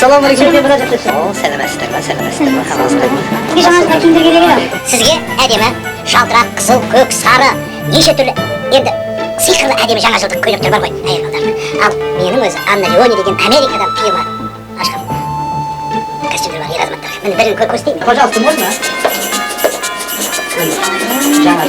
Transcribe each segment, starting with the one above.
Ассалаумағалейкум. Жаңа жылға кімдер керек? Сізге әдемі, жалтырақ, қызыл, көк, сары, неше түрлі енді сиқырлы әдемі жаңа жылдық көйлектер бар ғой әйел балдарына. Ал менің өзі Анна Леони деген Америкадан фирма ашқан костюмдер бар ер азаматтарға. Міне бірін көрсетейін. Пожалуйста, можно? Жаңа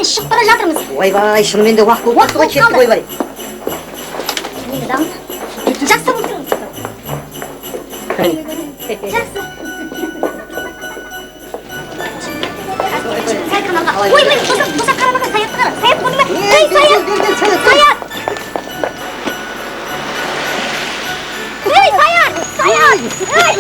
шығып бара жатырмыз. Ойбай, шынымен де уақыт уақытқа кетті ойбай. Жақсы болып жақсы. Ойбай, бұза қарамаға саятты қара. Саят болды ма? Ей, саят! Саят! Ей, саят! Саят! Саят!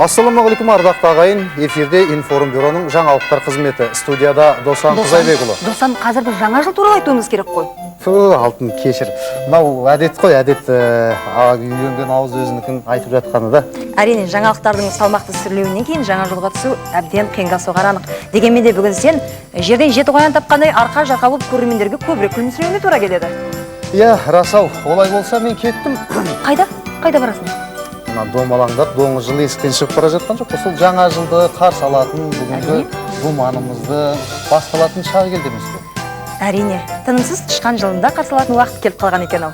Ассалаумағалейкум ардақты ағайын, эфирде Информ бюроның жаңалықтар қызметі. Студияда Досан Қызайбекұлы. Досан, қазір біз жаңа жыл туралы айтуымыз керек қой. Алтын кешір. Мынау әдет қой, әдет үйленген ауыз өзінікін айтып жатқаны да. Әрине, жаңалықтардың салмақты сүрлеуінен кейін жаңа жылға түсу әбден қиынға соғар анық. Дегенмен де бүгін сен жерден жеті қоян тапқандай арқа жарқа болып көрермендерге көбірек күлімсіреуіне тура келеді. Иә, рас-ау, олай болса мен кеттім. Қайда? Қайда барасың? Домалаңдап, доңыз жылы есіктен шығып бара жатқан жоқ. Сол жаңа жылды қарсы алатын, бүгінгі думанымызды басталатын шағы келдіміз бе? Әрине, тынымсыз тышқан жылында қарсы алатын уақыт келіп қалған екен ау.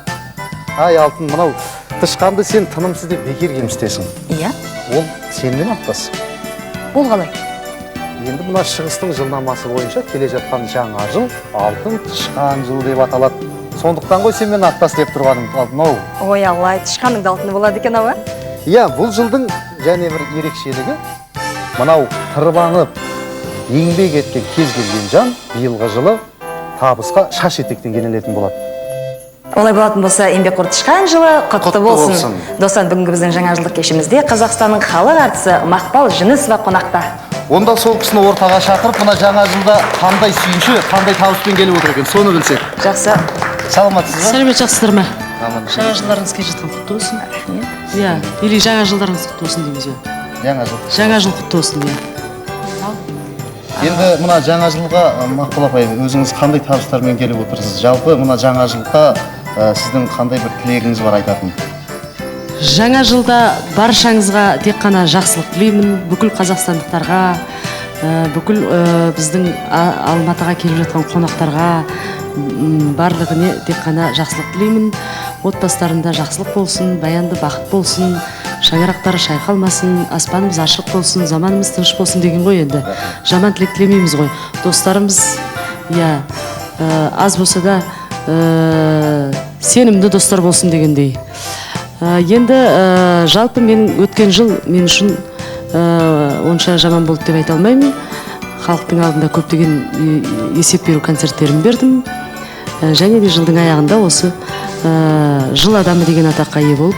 Ай, Алтын, мынау тышқанды сен тынымсыз деп бекер кемсітесің. Иә? Ол сенмен аттас. Ол қалай? Енді мына шығыстың жылнамасы бойынша келе жатқан жаңа жыл алтын тышқан жыл деп аталады. Сондықтан ғой сен мен аттас деп тұрғаным, Алтын-ау. Ой, Аллай, тышқанның да алтыны болады екен ау, Иә, бұл жылдың және бір ерекшелігі мынау тырбанып еңбек еткен кез келген жан биылғы жылы табысқа шаш етектен кенелетін болады. Олай болатын болса, еңбекқор тышқан жылы құтты болсын. Достар, бүгінгі біздің жаңа жылдық кешімізде Қазақстанның халық әртісі Мақпал Жүнісова қонақта. Онда сол кісіні ортаға шақырып, мына жаңа жылда қандай сүйінші, қандай табыспен келіп отыр екен, соны білсек. Жақсы. Саламатсыз ба? Сәлемет, жақсыздар ма? Аман. Жаңа жылдарыңыз келе жатқан құтты болсын. Иә, или жаңа жылдарыңыз құтты болсын дейміз бе? Жаңа жыл. Жаңа жыл құтты болсын, иә. Енді мына жаңа жылға Мақпал апай, өзіңіз қандай табыстармен келіп отырсыз? Жалпы мына жаңа жылға сіздің қандай бір тілегіңіз бар айтатын? Жаңа жылда баршаңызға тек қана жақсылық тілеймін, бүкіл қазақстандықтарға, бүкіл біздің Алматыға келіп жатқан қонақтарға барлығына тек қана жақсылық тілеймін. Отбасыларында жақсылық болсын, баянды бақыт болсын, шаңырақтары шайқалмасын, аспанымыз ашық болсын, заманымыз тыныш болсын деген ғой енді. Жаман тілек тілемейміз ғой. Достарымыз, иә, аз болса да сенімді достар болсын дегендей. Енді жалпы мен өткен жыл мен үшін онша жаман болды деп айта алмаймын. Халықтың алдында көптеген есеп беру концерттерін бердім. Және де жылдың аяғында осы жыл адамы деген атаққа ие болып,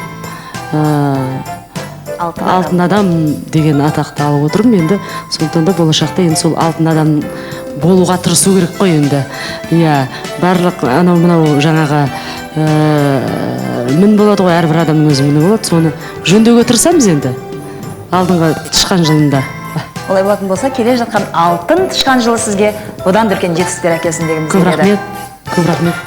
алтын адам деген атақты алып отырмын енді. Сондықтан да болашақта енді сол алтын адам болуға тырысу керек қой енді. Иә, барлық анау-мынау жаңаға мін болады ғой, әрбір адамның өзі міні болады. Соны жөндеуге тырысамыз енді алдыңғы тышқан жылында. Олай болатын болса, келе жатқан алтын тышқан жылы сізге одан дүркен жетістіктер әкелсін дегіміз келеді. Көп рахмет. Көп рахмет.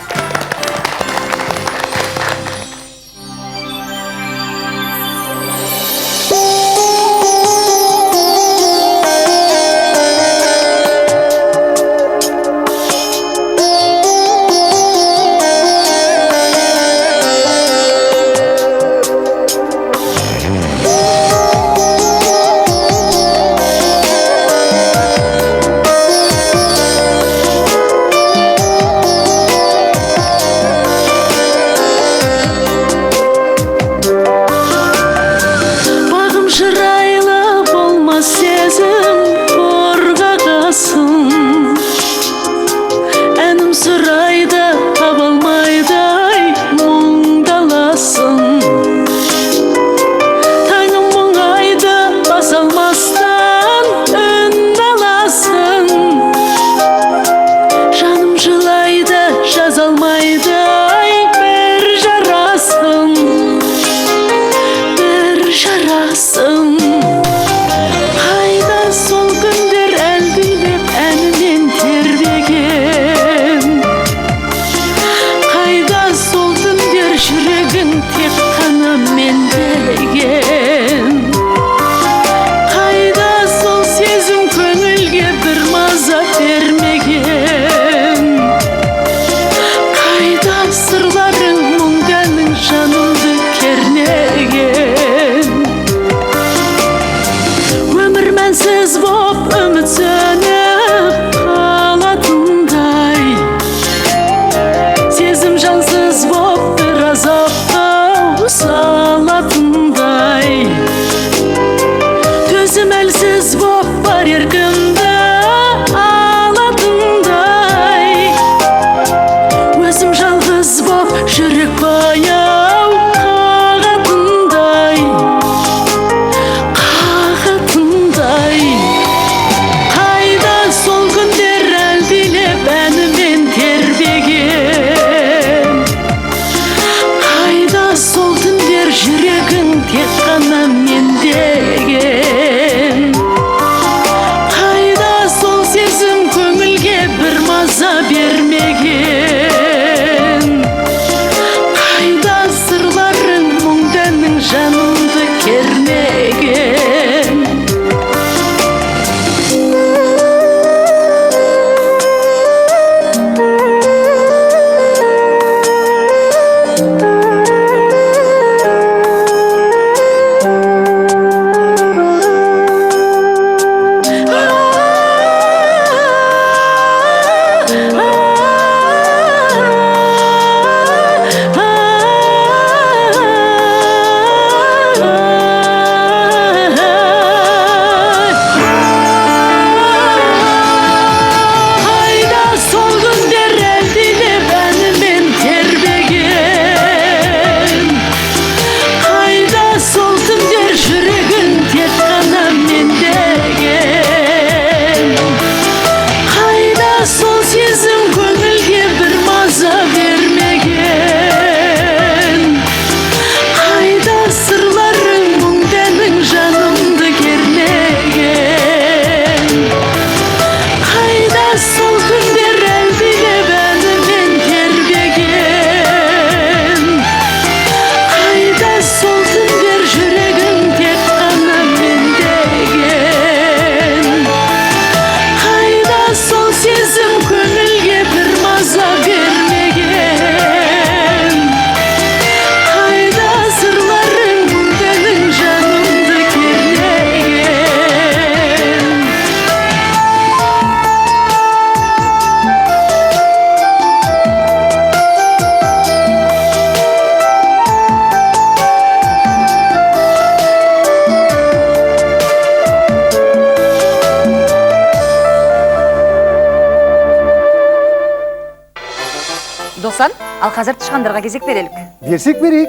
Ал қазір тышқандарға кезек берелік. Берсек берейік.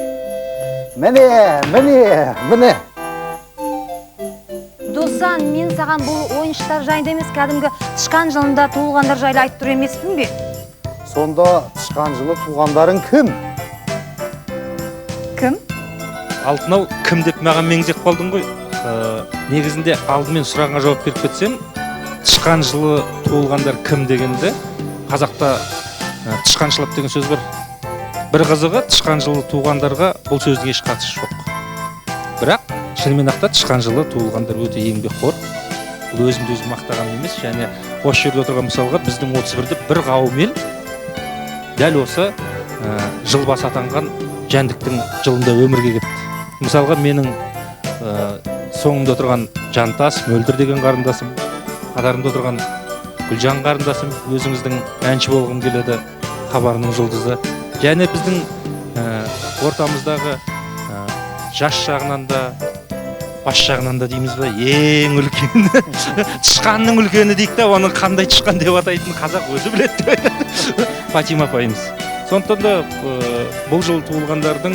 Міне. Досан, мен саған бұл ойыншықтар жайында емес, кәдімгі тышқан жылында туылғандар жайлы айтып тұр емеспін бе? Сонда тышқан жылы туғандарың кім? Кім? Алтынау кім деп маған меңзеп қалдың ғой. Негізінде алдымен сұрағыңа жауап беріп кетсем, тышқан жылы туылғандар кім дегенде қазақта тышқаншылап деген сөз бар. Бір қызығы, тышқан жылы туғандарға бұл сөздің еш қатысы жоқ. Бірақ шынымен ақта тышқан жылы туылғандар өте еңбекқор. Бұл өзімді өзім мақтағаным емес, және осы жерде отырған мысалға біздің 31-де бір қауым ел дәл осы жыл басы атанған жәндіктің жылында өмірге келді. Мысалға менің соңымда отырған Жантас, Мөлдір деген қарындасым, қатарымда отырған Гүлжан қарындасым, өзіңіздің әнші болғым келеді, хабарының жұлдызы. Және біздің ортамыздағы жас жағынан да, бас жағынан да дейміз ба, ең үлкен тышқанның үлкені дейік та, оның қандай тышқан деп атайтын қазақ өзі біледі. Фатима апайымыз. Сондықтан да бұл жыл туылғандардың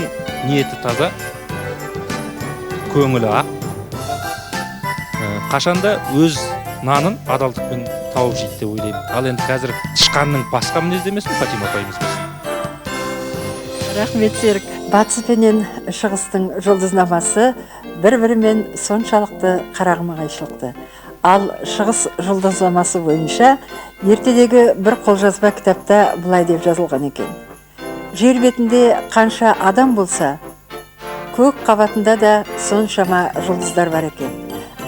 ниеті таза, көңілі ақ, қашанда өз нанын адалдықпен тауып жейді деп ойлаймын. Ал енді қазір тышқанның басқа мінездемесін Фатима апайымыз болсын. Рахмет, Серік. Батыс пенен шығыстың жұлдызнамасы бір-бірімен соншалықты қарағым-қайшылықты. Ал шығыс жұлдызнамасы бойынша ертедегі бір қолжазба кітапта былай деп жазылған екен. Жер бетінде қанша адам болса, көк қабатында да соншама жұлдыздар бар екен.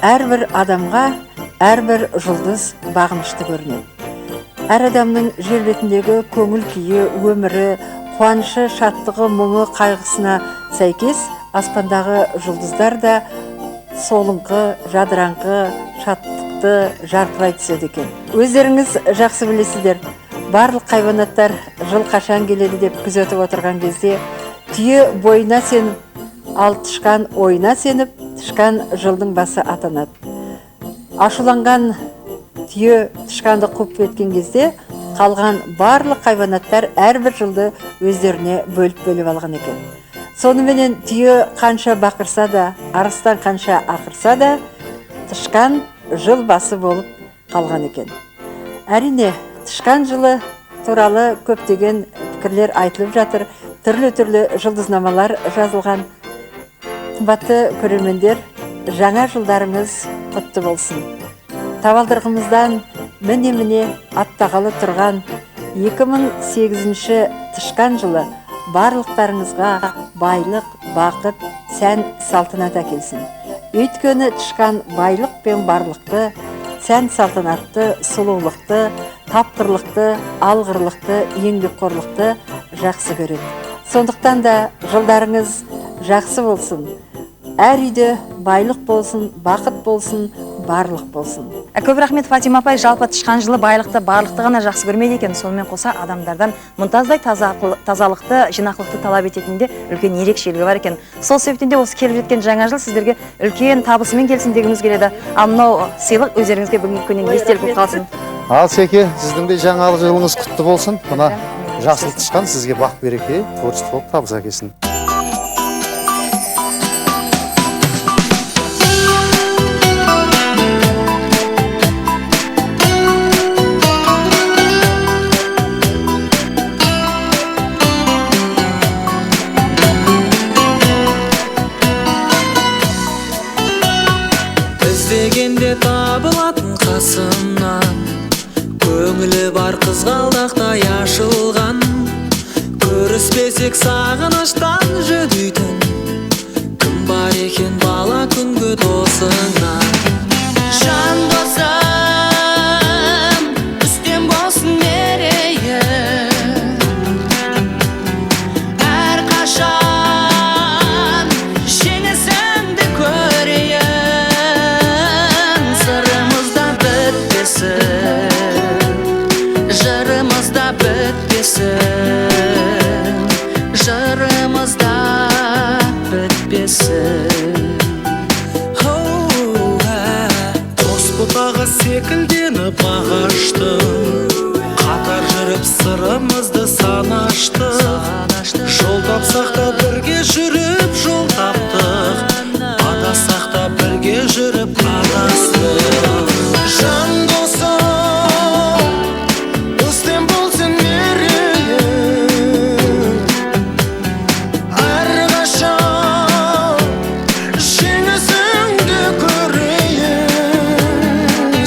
Әрбір адамға әрбір жұлдыз бағынышты көрінеді. Әр адамның жер бетіндегі көңіл күйі, өмірі, қуанышы, шаттығы, мұңы, қайғысына сәйкес аспандағы жұлдыздар да солыңқы, жадыраңқы, шаттықты жарқырай түседі екен. Өздеріңіз жақсы білесіздер, барлық хайуанаттар жыл қашан келеді деп күзетіп отырған кезде түйе бойына сеніп, ал тышқан ойына сеніп, тышқан жылдың басы атанады. Ашуланған түйе тышқанды қуып кеткен кезде қалған барлық хайуанаттар әрбір жылды өздеріне бөліп алған екен. Соныменен түйе қанша бақырса да, арыстан қанша ақырса да, тышқан жыл басы болып қалған екен. Әрине, тышқан жылы туралы көптеген пікірлер айтылып жатыр, түрлі жұлдызнамалар жазылған. Қымбатты көрермендер, жаңа жылдарыңыз құтты болсын. Табалдырығымыздан міне аттағалы тұрған 2008 тышқан жылы барлықтарыңызға байлық, бақыт, сән, салтанат әкелсін. Өйткені тышқан байлық пен барлықты, сән салтанатты, сұлулықты, тапқырлықты, алғырлықты, еңбекқорлықты жақсы көреді. Сондықтан да жылдарыңыз жақсы болсын. Әр үйде байлық болсын, бақыт болсын, барлық болсын. Көп рахмет, Фатима апай. Жалпы тышқан жылы байлықты, барлықты ғана жақсы көрмейді екен. Сонымен қоса адамдардан мұнтаздай тазалықты, жинақылықты талап ететінде үлкен ерекшелігі бар екен. Сол себептен де осы келіп жеткен жаңа жыл сіздерге үлкен табысымен келсін дегіміз келеді. Ал мынау сыйлық өздеріңізге бүгінгі күннен естелік болып қалсын. Ал Секе, сіздің де жаңа жылыңыз құтты болсын. Мына жасыл тышқан сізге бақ береке, творчестволық табыс әкелсін. Іздегенде табылатын қасымнан, көңілі бар қызғалдақтай ашылған, көріспесек сағыныштан жүдейтін, кім бар екен бала күнгі досыңнан. Жан досым, үстем болсын мерейім, әрқашан жеңісіңді көрейін. Сырымызда бітпесін, жырымызда бітпесін, жырымызда бітпесін. Дос бұтаға секілденіп ағаштың, қатар жүріп сырымызды санаштық, жол тапсақ та бірге жүріп жол таптық, адасақ та бірге жүріп адастық. Жан досым, үстем болсын мерейім, әрқашан жеңісіңді көрейін.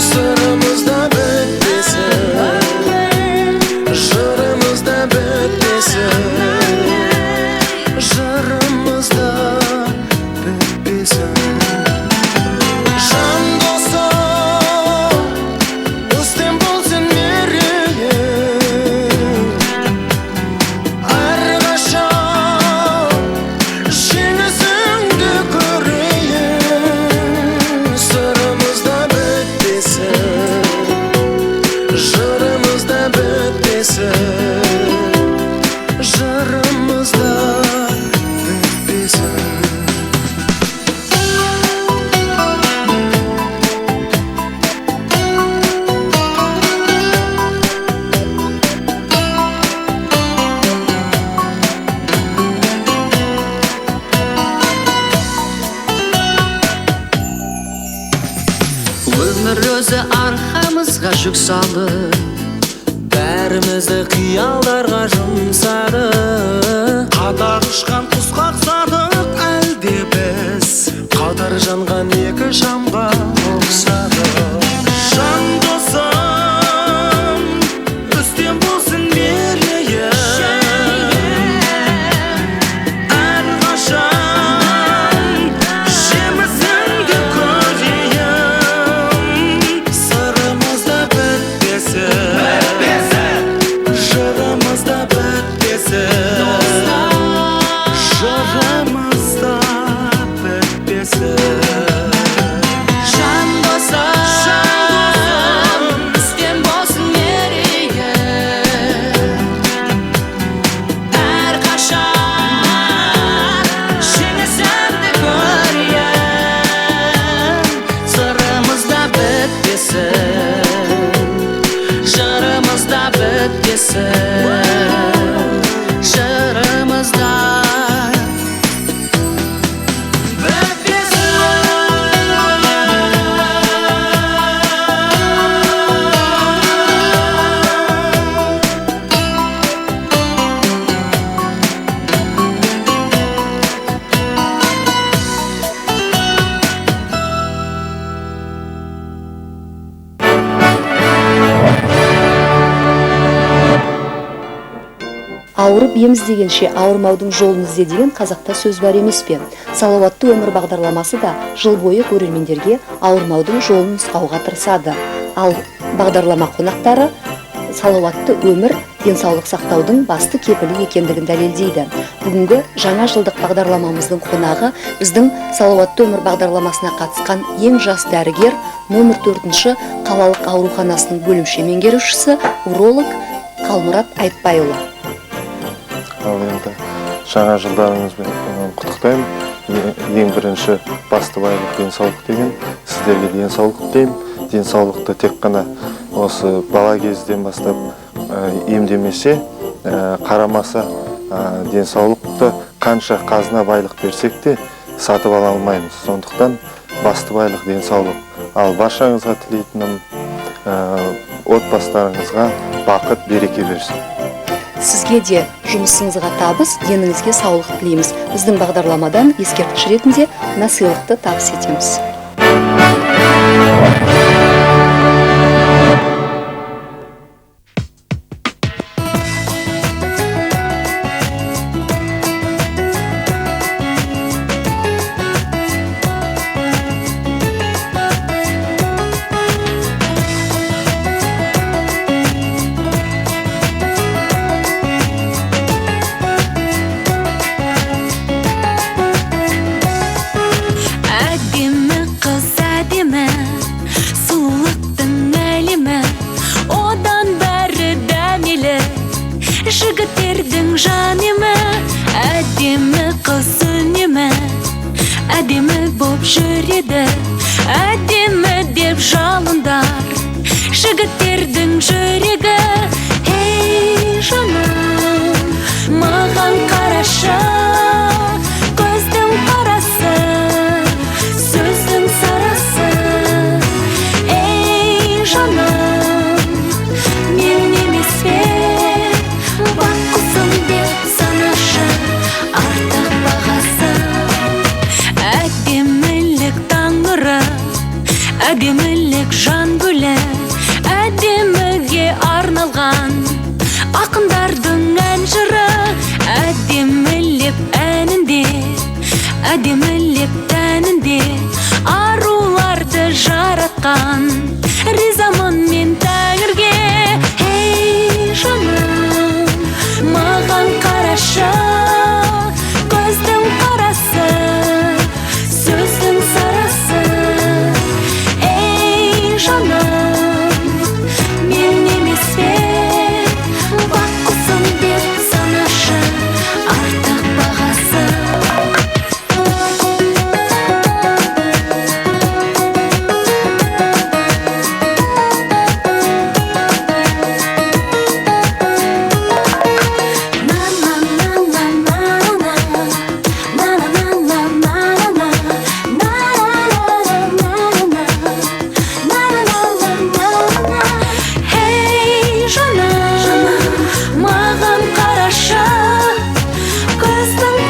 Сырымызда бітпесін, жырымызда бітпесін, жырымызда бітпесін. Жан досым, үстем болсын мерейім, әрқашан жеңісіңді көрейін. Сырымызда бітпесін, жырымызда бітпесін, жырымызда бітпесін. Өмір өзі арқамызға жүк салып, бәрімізді қиялдарға жұмсады. Қатар ұшқан құсқа ұқсадық әлде біз, қатар жанған екі шамға ұқсадық. Жан досым, үстем болсын мерейім, әрқашан жемісіңді көрейін. Сырымызда бітпесін, жырымызда бітпесін, жырымызда бітпесін. Жан досым, үстем болсын мерейім, әрқашан жеңісіңді көрейін. Сырымызда бітпесін, жырымызда бітпесін, жырымызда Ауырып ем іздегенше ауырмаудың жолын ізде деген қазақта сөз бар емес пе? Салауатты өмір бағдарламасы да жыл бойы көрермендерге ауырмаудың жолын нұсқауға тырысады. Ал бағдарлама қонақтары салауатты өмір денсаулық сақтаудың басты кепілі екендігін дәлелдейді. Бүгінгі жаңа жылдық бағдарламамыздың қонағы біздің салауатты өмір бағдарламасына қатысқан ең жас дәрігер, номер 4-ші қалалық ауруханасының бөлімше меңгерушісі, уролог Қалмұрат Айтбайұлы. Ал енді жаңа жылдарыңызбен құттықтаймын. Ең бірінші басты байлық денсаулық деген, сіздерге денсаулық деймін. Денсаулықты тек қана осы бала кезден бастап емдемесе, қарамаса, денсаулықты қанша қазына байлық берсек те сатып ала алмаймыз. Сондықтан басты байлық денсаулық. Ал баршаңызға тілейтінім, отбасыларыңызға бақыт, береке берсін. Сізге де жұмысыңызға табыс, деніңізге саулық тілейміз. Біздің бағдарламадан ескерткіш ретінде мына сыйлықты табыс етеміз. Жігіттердің жанымы, әдемі қыз үнемі, әдемі боп жүреді, әдемі деп жалындар. Жігіттердің жүрегі билеп тәнінде аруларды жаратқан. Ризамын мен тәңірге. Ей жаным, маған қарашы, көздің қарасы, сөздің сарасы. Ей жаным, мен емес пе, бақ құсым деп санашы, артық бағасы. Hey жаным, маған қарашы,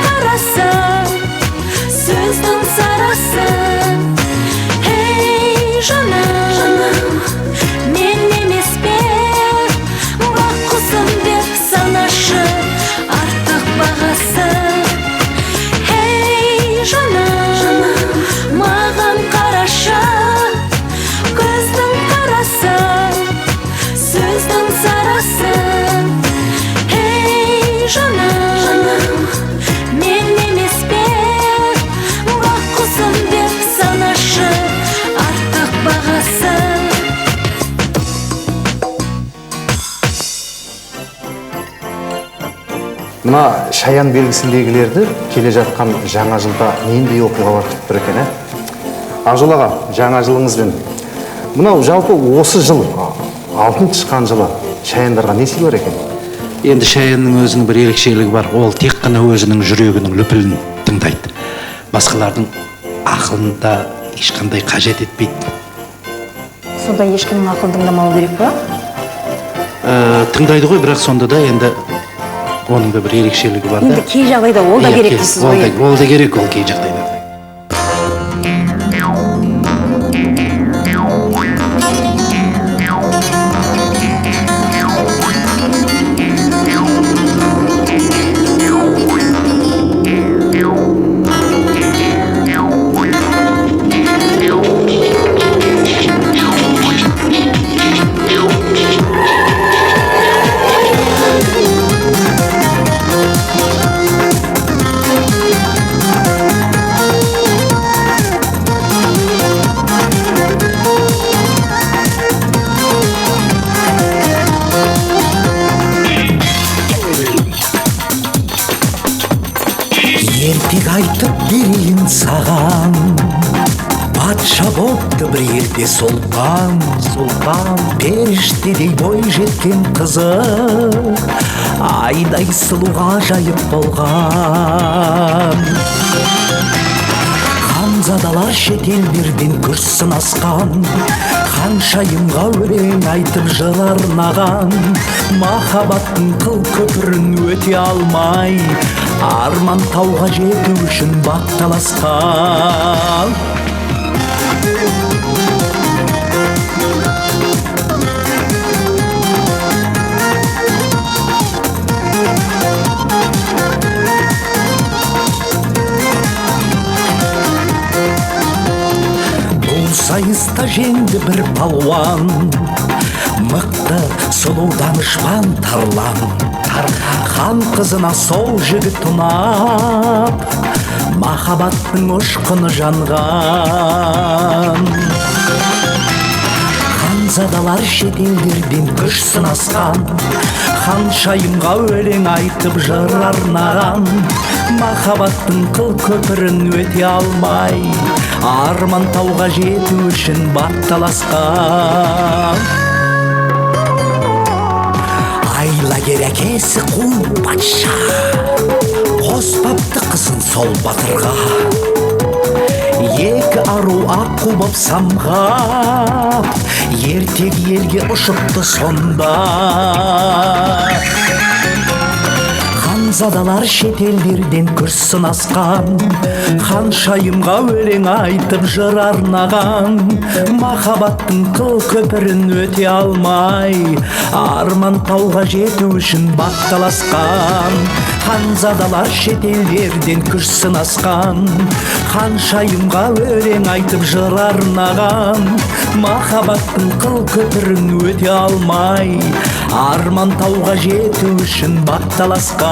көздің қарасы, сөздің сарасы. Hey жаным, мен емес пе, бақ құсым деп санашы, артық бағасы. Hey жаным, маған қарашы, көздің қарасы, сөздің сарасы. Hey жаным, мен емес пе, бақ құсым деп санашы, артық бағасы. Мына шаян белгісіндегілерді келе жатқан жаңа жылда нендей оқиғалар күтіп тұр екен, Ақжол аға, жаңа жылыңызбен. Мынау жалпы осы жыл, алтын тышқан жылы шаяндарға не сыйлар екен? Енді шаянның өзінің бір ерекшелігі бар. Ол тек қана өзінің жүрегінің лүпілін тыңдайды. Басқалардың ақылын да ешқандай қажет етпейді. Сонда ешкімнің ақылын тыңдамау керек па? Тыңдайды ғой, бірақ сонда да енді оның да бір ерекшелігі бар да. Енді кей жағдайда ол да керек дейсіз ғой. Ол да керек, ол кей жағдайда. Ертек айтып берейін саған, патша болыпты бір елде сұлтан, періштедей бой жеткен қызы, айдай сұлу ғажайып болған. Ханзадалар шетелдерден күш сынасқан, ханшайымға өлең айтып жыр арнаған. Махаббаттың қыл көпірін өте алмай, арман тауға жету үшін бақталасқан. Бұл сайыста жеңді бір палуан, мықты сұлу данышпан Тарлан. Хан қызына сол жігіт ұнап, махаббаттың ұшқыны жанған. Ханзадалар шетелдерден күш сынасқан, ханшайымға өлең айтып жыр арнаған. Махаббаттың қыл көпірін өте алмай, арман тауға жету үшін бақталасқан. Айлагер әкесі қу патша, қоспапты қызын сол батырға. Екі ару аққу боп самғап, ертек елге ұшыпты сонда. Ханзадалар шетелдерден күш сынасқан, ханшайымға өлең айтып жыр арнаған. Махаббаттың қыл көпірін өте алмай, арман тауға жету үшін бақталасқан. ханзадалар шетелдерден күш сынасқан, ханшайымға өлең айтып жыр арнаған, махаббаттың қыл көпірін өте алмай, арман тауға жету үшін батталасқан.